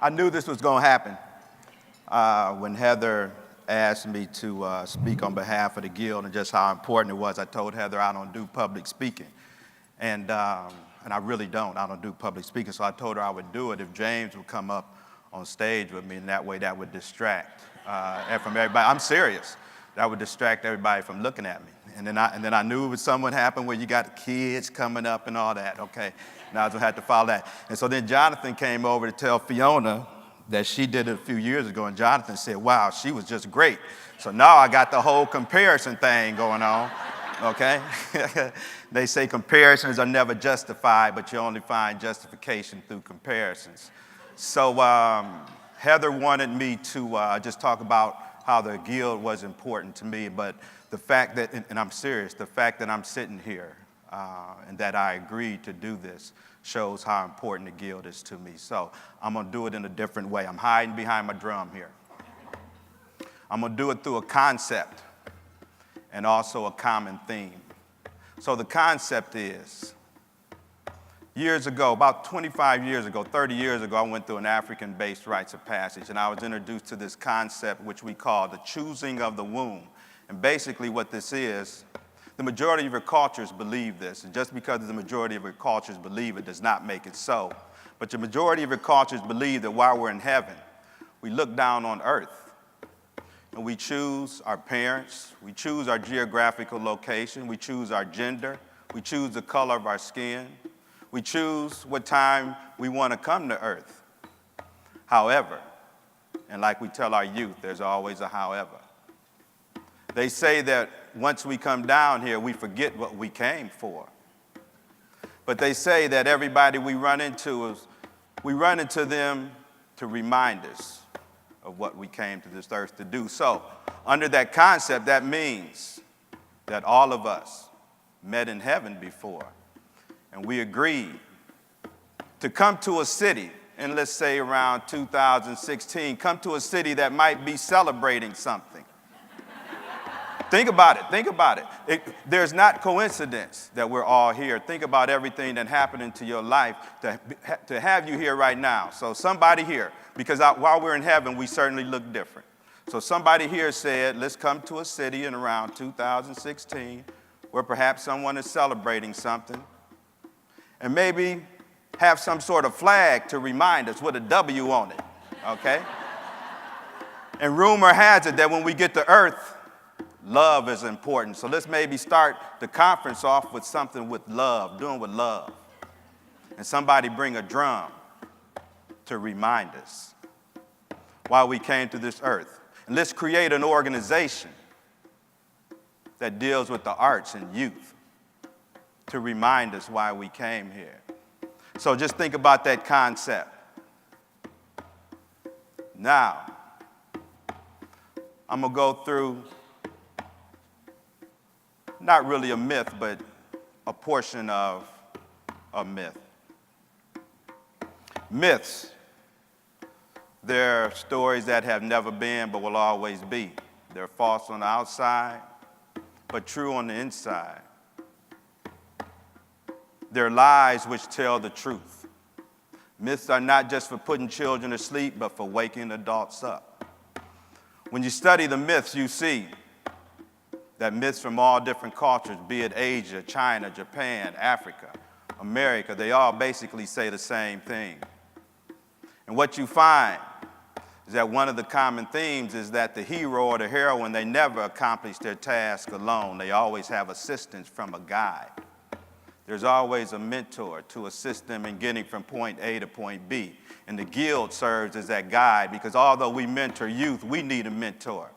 I knew this was going to happen when Heather asked me to speak on behalf of the Guild and just how important it was. I told Heather I don't do public speaking, and I really don't. I don't do public speaking, so I told her I would do it if James would come up on stage with me, and that way that would distract from everybody. I'm serious. That would distract everybody from looking at me. And then I knew it was something would happen where you got kids coming up and all that. Okay, now I was gonna have to follow that. And so then Jonathan came over to tell Fiona that she did it a few years ago, and Jonathan said, wow, she was just great. So now I got the whole comparison thing going on, okay? They say comparisons are never justified, but you only find justification through comparisons. So Heather wanted me to just talk about how the Guild was important to me, but the fact that, and I'm serious, the fact that I'm sitting here and that I agreed to do this shows how important the Guild is to me. So I'm gonna do it in a different way. I'm hiding behind my drum here. I'm gonna do it through a concept and also a common theme. So the concept is, years ago, about 25 years ago, 30 years ago, I went through an African-based rites of passage, and I was introduced to this concept which we call the choosing of the womb. And basically what this is, the majority of your cultures believe this, and just because the majority of your cultures believe it does not make it so. But the majority of your cultures believe that while we're in heaven, we look down on earth, and we choose our parents, we choose our geographical location, we choose our gender, we choose the color of our skin, we choose what time we want to come to earth. However, and like we tell our youth, there's always a however. They say that once we come down here, we forget what we came for. But they say that everybody we run into them to remind us of what we came to this earth to do. So, under that concept, that means that all of us met in heaven before, and we agreed to come to a city, and let's say around 2016, come to a city that might be celebrating something. Think about it. There's not coincidence that we're all here. Think about everything that happened into your life to have you here right now. So somebody here, because while we're in heaven, we certainly look different. So somebody here said, let's come to a city in around 2016 where perhaps someone is celebrating something, and maybe have some sort of flag to remind us with a W on it, okay? And rumor has it that when we get to earth, love is important. So let's maybe start the conference off with something with love, doing with love. And somebody bring a drum to remind us why we came to this earth. And let's create an organization that deals with the arts and youth to remind us why we came here. So just think about that concept. Now, I'm gonna go through not really a myth, but a portion of a myth. Myths, they're stories that have never been but will always be. They're false on the outside, but true on the inside. They're lies which tell the truth. Myths are not just for putting children to sleep, but for waking adults up. When you study the myths, you see that myths from all different cultures, be it Asia, China, Japan, Africa, America, they all basically say the same thing. And what you find is that one of the common themes is that the hero or the heroine, they never accomplish their task alone. They always have assistance from a guide. There's always a mentor to assist them in getting from point A to point B. And the Guild serves as that guide because although we mentor youth, we need a mentor.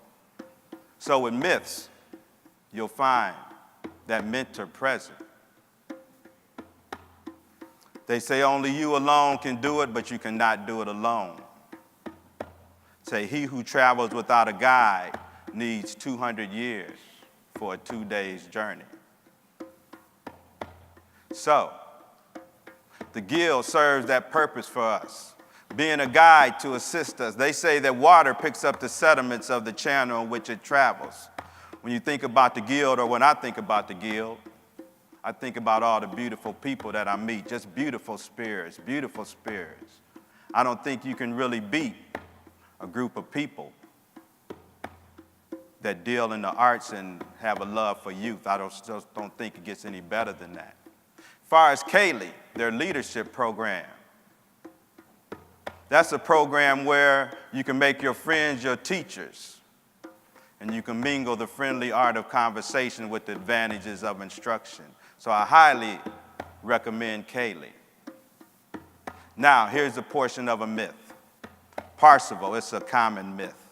So with myths, you'll find that mentor present. They say only you alone can do it, but you cannot do it alone. Say he who travels without a guide needs 200 years for a 2 days journey. So, the Guild serves that purpose for us, being a guide to assist us. They say that water picks up the sediments of the channel in which it travels. When you think about the Guild, or when I think about the Guild, I think about all the beautiful people that I meet, just beautiful spirits, beautiful spirits. I don't think you can really beat a group of people that deal in the arts and have a love for youth. I just don't think it gets any better than that. As far as Kaylee, their leadership program, that's a program where you can make your friends your teachers, and you can mingle the friendly art of conversation with the advantages of instruction. So I highly recommend Kaylee. Now, here's a portion of a myth. Parsifal, it's a common myth.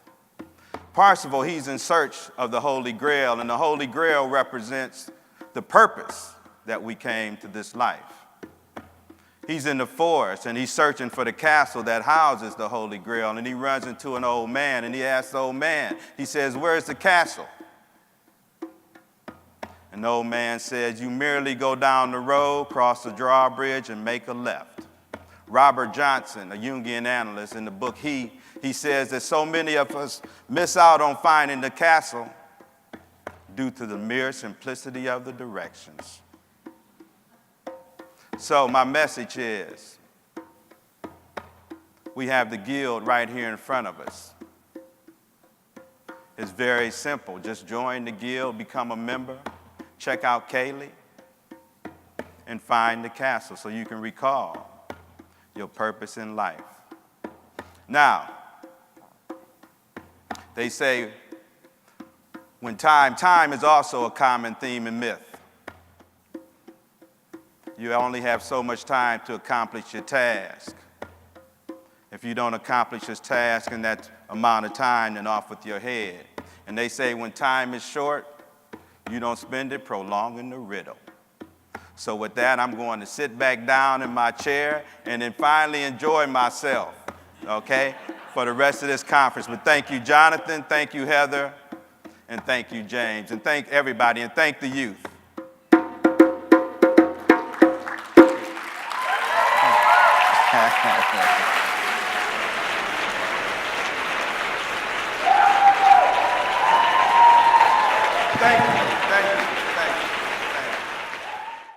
Parsifal, he's in search of the Holy Grail, and the Holy Grail represents the purpose that we came to this life. He's in the forest, and he's searching for the castle that houses the Holy Grail, and he runs into an old man, and he asks the old man, he says, "Where's the castle?" And the old man says, "You merely go down the road, cross the drawbridge, and make a left." Robert Johnson, a Jungian analyst, in the book He says that so many of us miss out on finding the castle due to the mere simplicity of the directions. So my message is, we have the guild right here in front of us. It's very simple. Just join the guild, become a member, check out Kaylee, and find the castle so you can recall your purpose in life. Now, they say when time is also a common theme in myth. You only have so much time to accomplish your task. If you don't accomplish your task in that amount of time, then off with your head. And they say when time is short, you don't spend it prolonging the riddle. So with that, I'm going to sit back down in my chair and then finally enjoy myself, okay, for the rest of this conference. But thank you, Jonathan, thank you, Heather, and thank you, James, and thank everybody, and thank the youth.